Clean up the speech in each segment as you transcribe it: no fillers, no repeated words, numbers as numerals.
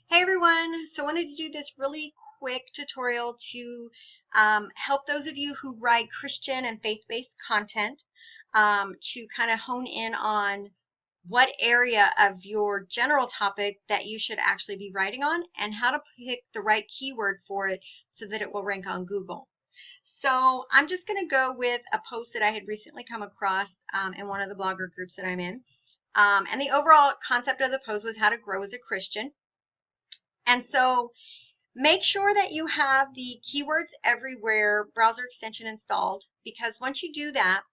Hey everyone, so I wanted to do this really quick tutorial to help those of you who write Christian and faith-based content to kind of hone in on what area of your general topic that you should actually be writing on and how to pick the right keyword for it so that it will rank on Google. So I'm just going to go with a post that I had recently come across in one of the blogger groups that I'm in. And the overall concept of the post was how to grow as a Christian. And so make sure that you have the keywords everywhere browser extension installed, because once you do that,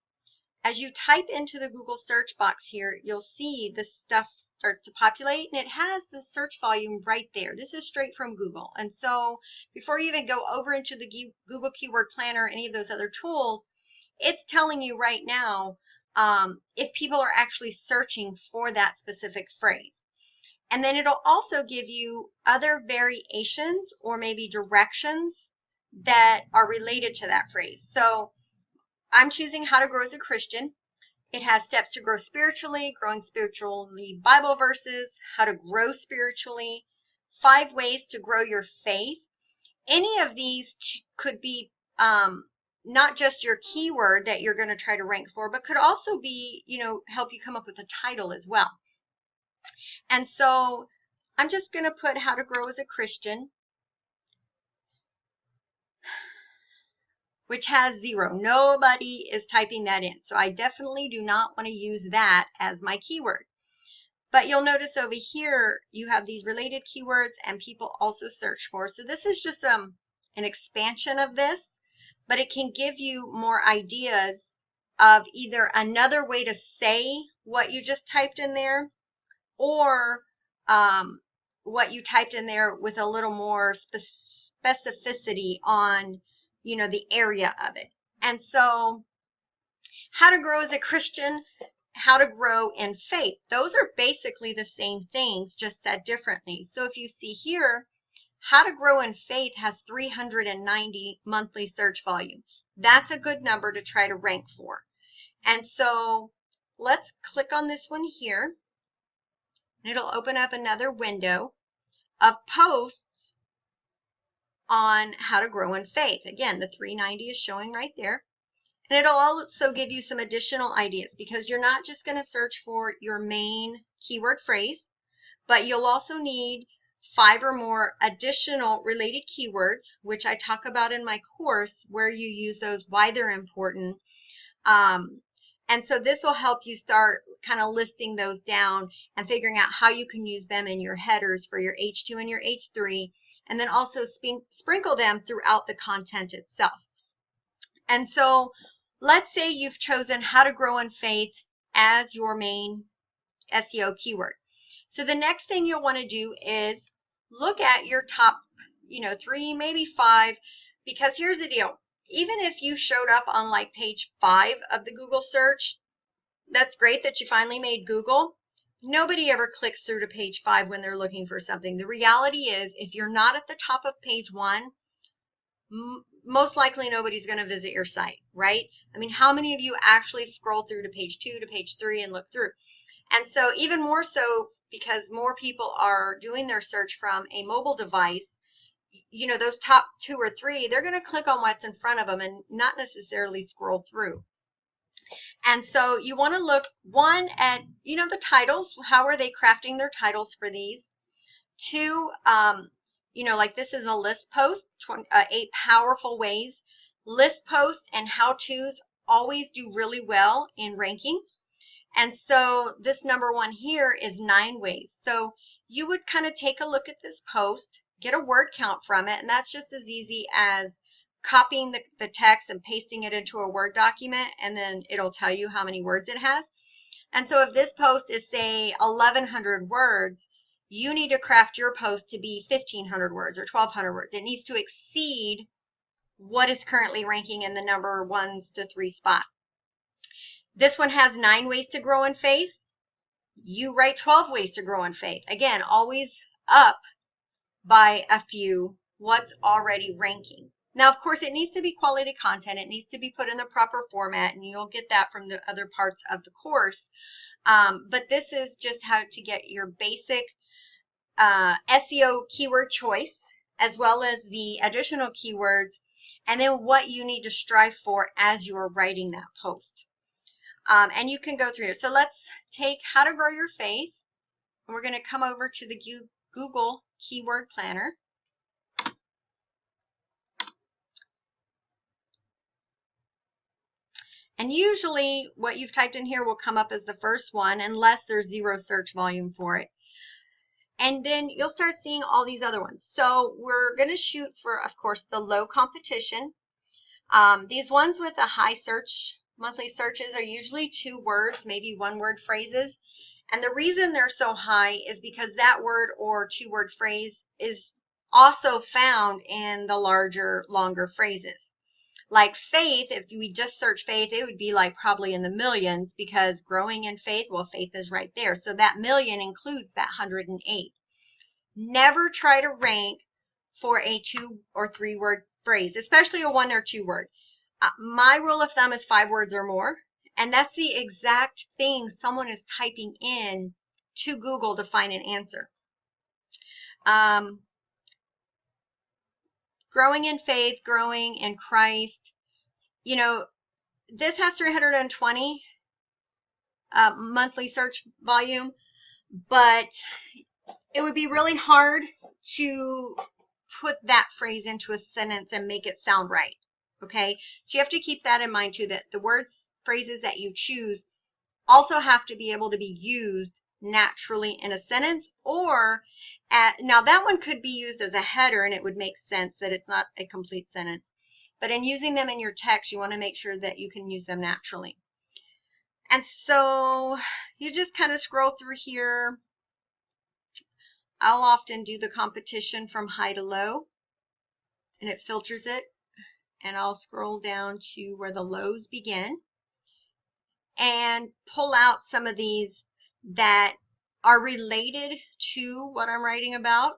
as you type into the Google search box here, you'll see this stuff starts to populate and it has the search volume right there. This is straight from Google. And so before you even go over into the Google Keyword Planner, any of those other tools, it's telling you right now if people are actually searching for that specific phrase. And then it'll also give you other variations or maybe directions that are related to that phrase. So I'm choosing how to grow as a Christian. It has steps to grow spiritually, growing spiritually Bible verses, how to grow spiritually, 5 ways to grow your faith. Any of these could be not just your keyword that you're going to try to rank for, but could also be, help you come up with a title as well. And so I'm just going to put how to grow as a Christian, which has 0. Nobody is typing that in. So I definitely do not want to use that as my keyword. But you'll notice over here, you have these related keywords and people also search for. So this is just an expansion of this, but it can give you more ideas of either another way to say what you just typed in there, or what you typed in there with a little more specificity on, the area of it. And so how to grow as a Christian, how to grow in faith, those are basically the same things, just said differently. So if you see here, how to grow in faith has 390 monthly search volume. That's a good number to try to rank for. And so let's click on this one here. It'll open up another window of posts on how to grow in faith. Again, the 390 is showing right there. And it'll also give you some additional ideas, because you're not just going to search for your main keyword phrase, but you'll also need 5 or more additional related keywords, which I talk about in my course, where you use those, why they're important. And so this will help you start kind of listing those down and figuring out how you can use them in your headers for your H2 and your H3, and then also sprinkle them throughout the content itself. And so let's say you've chosen how to grow in faith as your main SEO keyword. So the next thing you'll want to do is look at your top, 3, maybe 5, because here's the deal. Even if you showed up on like page 5 of the Google search, that's great that you finally made Google. Nobody ever clicks through to page 5 when they're looking for something. The reality is, if you're not at the top of page 1, most likely nobody's going to visit your site, right? I mean, how many of you actually scroll through to page 2 to page 3 and look through? And so even more so, because more people are doing their search from a mobile device, those top 2 or 3, they're going to click on what's in front of them and not necessarily scroll through. And so you want to look, 1, at, the titles. How are they crafting their titles for these? 2, like this is a list post, 8 powerful ways. List posts and how-tos always do really well in ranking. And so this number 1 here is 9 ways. So you would kind of take a look at this post, get a word count from it, and that's just as easy as copying the text and pasting it into a Word document, and then it'll tell you how many words it has. And so if this post is, say, 1,100 words, you need to craft your post to be 1,500 words or 1,200 words. It needs to exceed what is currently ranking in the number 1 to 3 spot. This one has 9 ways to grow in faith. You write 12 ways to grow in faith. Again, always up by a few what's already ranking. Now, of course, it needs to be quality content. It needs to be put in the proper format, and you'll get that from the other parts of the course. But this is just how to get your basic SEO keyword choice, as well as the additional keywords, and then what you need to strive for as you're writing that post. And you can go through it. So let's take how to grow your faith. And we're going to come over to the Google Keyword Planner. And usually what you've typed in here will come up as the first one unless there's zero search volume for it. And then you'll start seeing all these other ones. So we're going to shoot for, of course, the low competition. These ones with a high search, monthly searches are usually 2 words, maybe 1-word phrases. And the reason they're so high is because that word or 2-word phrase is also found in the larger, longer phrases. Like faith, if we just search faith, it would be like probably in the millions, because growing in faith, well, faith is right there. So that million includes that 108. Never try to rank for a 2 or 3-word phrase, especially a 1 or 2 word. My rule of thumb is 5 words or more. And that's the exact thing someone is typing in to Google to find an answer. Growing in faith, growing in Christ. You know, this has 320 monthly search volume, but it would be really hard to put that phrase into a sentence and make it sound right. Okay, so you have to keep that in mind too, that the words, phrases that you choose also have to be able to be used naturally in a sentence, or now that one could be used as a header and it would make sense that it's not a complete sentence. But in using them in your text, you want to make sure that you can use them naturally. And so you just kind of scroll through here. I'll often do the competition from high to low, and it filters it. And I'll scroll down to where the lows begin and pull out some of these that are related to what I'm writing about,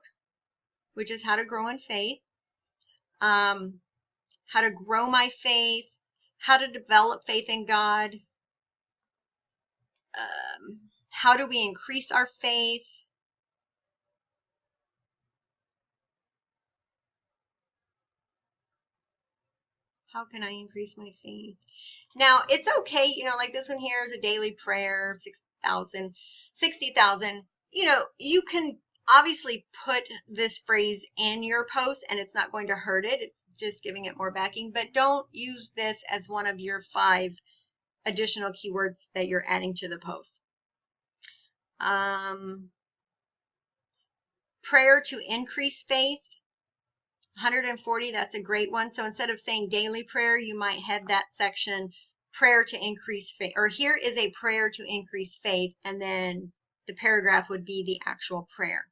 which is how to grow in faith, how to grow my faith, how to develop faith in God, how do we increase our faith, how can I increase my faith? Now, it's okay, you know, like this one here is a daily prayer, 6,000, 60,000. You know, you can obviously put this phrase in your post and it's not going to hurt it. It's just giving it more backing, but don't use this as one of your 5 additional keywords that you're adding to the post. Prayer to increase faith. 140, that's a great one. So instead of saying daily prayer, you might head that section prayer to increase faith, or here is a prayer to increase faith, and then the paragraph would be the actual prayer.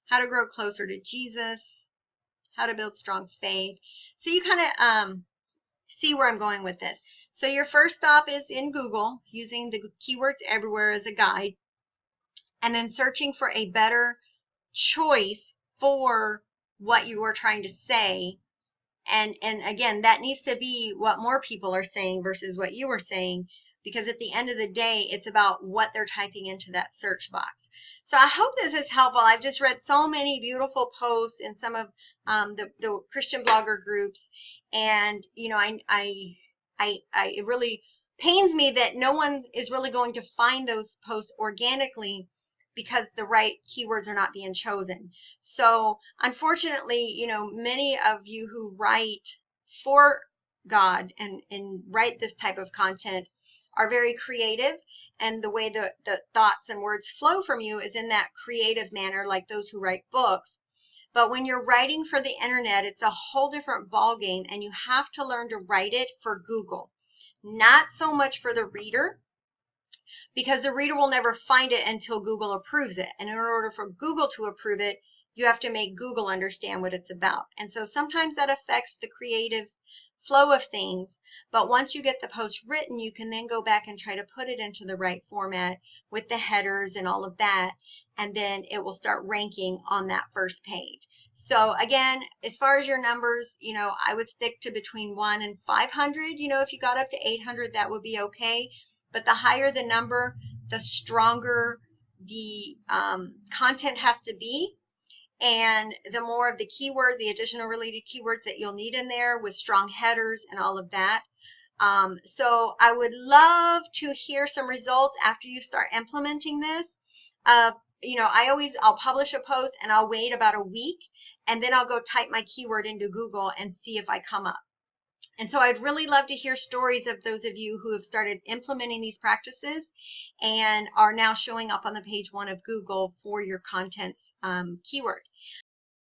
How to grow closer to Jesus, how to build strong faith. So you kind of see where I'm going with this. So your first stop is in Google, using the keywords everywhere as a guide, and then searching for a better choice for what you are trying to say. And again, that needs to be what more people are saying versus what you are saying, because at the end of the day, it's about what they're typing into that search box. So I hope this is helpful. I've just read so many beautiful posts in some of the Christian blogger groups, and you know, it really pains me that no one is really going to find those posts organically, because the right keywords are not being chosen. So unfortunately, you know, many of you who write for God and write this type of content are very creative, and the way the thoughts and words flow from you is in that creative manner, like those who write books. But when you're writing for the internet, it's a whole different ballgame, and you have to learn to write it for Google, not so much for the reader, because the reader will never find it until Google approves it. And in order for Google to approve it, you have to make Google understand what it's about. And so sometimes that affects the creative flow of things. But once you get the post written, you can then go back and try to put it into the right format with the headers and all of that. And then it will start ranking on that first page. So again, as far as your numbers, you know, I would stick to between 1 and 500. You know, if you got up to 800, that would be okay. But the higher the number, the stronger the content has to be, and the more of the keyword, the additional related keywords that you'll need in there with strong headers and all of that. So I would love to hear some results after you start implementing this. I'll publish a post and I'll wait about a week, and then I'll go type my keyword into Google and see if I come up. And so I'd really love to hear stories of those of you who have started implementing these practices and are now showing up on the page 1 of Google for your content's keyword.